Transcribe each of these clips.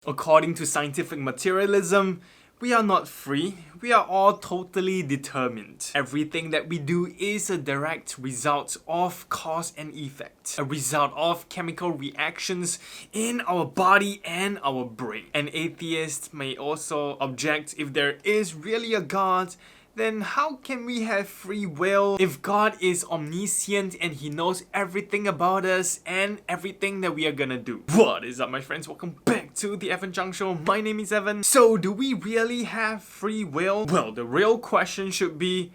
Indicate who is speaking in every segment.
Speaker 1: According to scientific materialism, we are not free, we are all totally determined. Everything that we do is a direct result of cause and effect, a result of chemical reactions in our body and our brain. An atheist may also object, if there is really a God, then how can we have free will if God is omniscient and He knows everything about us and everything that we are gonna do? What is up, my friends? Welcome back to the Evan Chung Show. My name is Evan. So, do we really have free will? Well, the real question should be,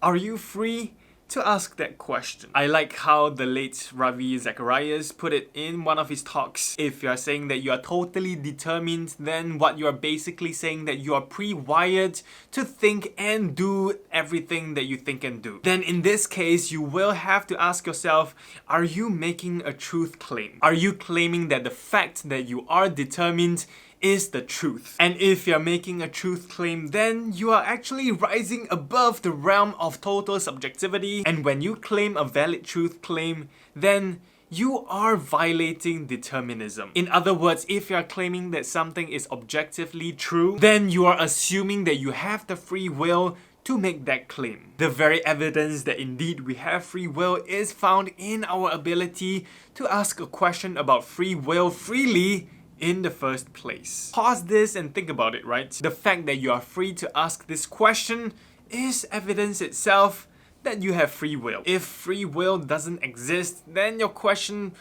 Speaker 1: are you free to ask that question? I like how the late Ravi Zacharias put it in one of his talks. If you are saying that you are totally determined, then what you are basically saying that you are pre-wired to think and do everything that you think and do. Then in this case, you will have to ask yourself, are you making a truth claim? Are you claiming that the fact that you are determined is the truth? And if you're making a truth claim, then you are actually rising above the realm of total subjectivity. And when you claim a valid truth claim, then you are violating determinism. In other words, if you're claiming that something is objectively true, then you are assuming that you have the free will to make that claim. The very evidence that indeed we have free will is found in our ability to ask a question about free will freely in the first place. Pause this and think about it, right? The fact that you are free to ask this question is evidence itself that you have free will. If free will doesn't exist, then your question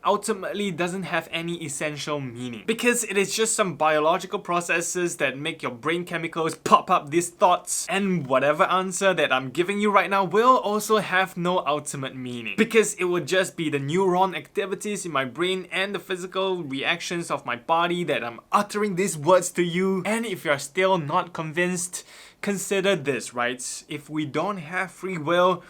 Speaker 1: ultimately doesn't have any essential meaning, because it is just some biological processes that make your brain chemicals pop up these thoughts, and whatever answer that I'm giving you right now will also have no ultimate meaning, because it will just be the neuron activities in my brain and the physical reactions of my body that I'm uttering these words to you. And if you're still not convinced, consider this, right? If we don't have free will,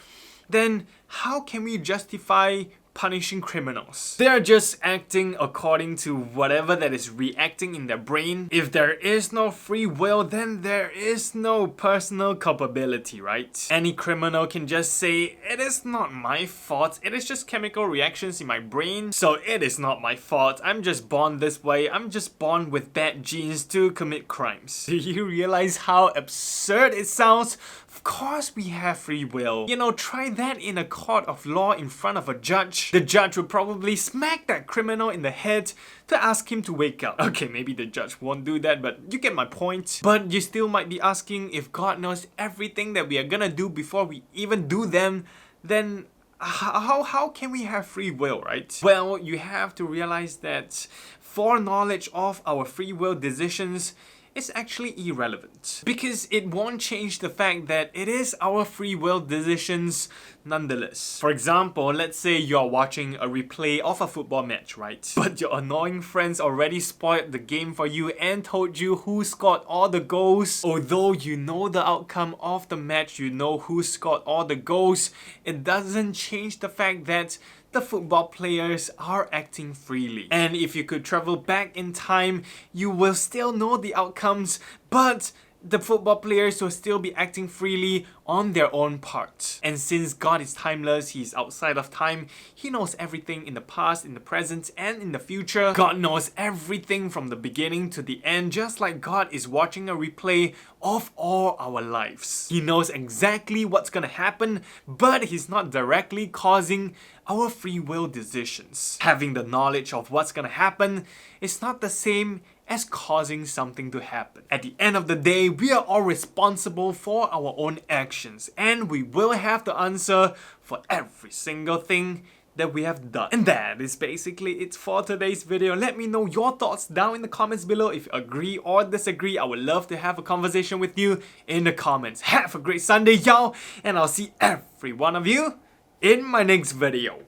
Speaker 1: then how can we justify punishing criminals? They are just acting according to whatever that is reacting in their brain. If there is no free will, then there is no personal culpability, right? Any criminal can just say, it is not my fault, it is just chemical reactions in my brain, so it is not my fault, I'm just born this way, I'm just born with bad genes to commit crimes. Do you realize how absurd it sounds? Of course we have free will. You know, try that in a court of law in front of a judge. The judge would probably smack that criminal in the head to ask him to wake up. Okay, maybe the judge won't do that, but you get my point. But you still might be asking, if God knows everything that we are gonna do before we even do them, then how can we have free will, right? Well, you have to realize that foreknowledge of our free will decisions is actually irrelevant, because it won't change the fact that it is our free will decisions nonetheless. For example, let's say you're watching a replay of a football match, right? But your annoying friends already spoiled the game for you and told you who scored all the goals. Although you know the outcome of the match, you know who scored all the goals, it doesn't change the fact that the football players are acting freely. And if you could travel back in time, you will still know the outcomes, but the football players will still be acting freely on their own part. And since God is timeless, He is outside of time, He knows everything in the past, in the present, and in the future. God knows everything from the beginning to the end, just like God is watching a replay of all our lives. He knows exactly what's gonna happen, but He's not directly causing our free will decisions. Having the knowledge of what's gonna happen is not the same as causing something to happen. At the end of the day, we are all responsible for our own actions, and we will have to answer for every single thing that we have done. And that is basically it for today's video. Let me know your thoughts down in the comments below. If you agree or disagree, I would love to have a conversation with you in the comments. Have a great Sunday, y'all, and I'll see every one of you in my next video.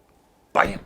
Speaker 1: Bye!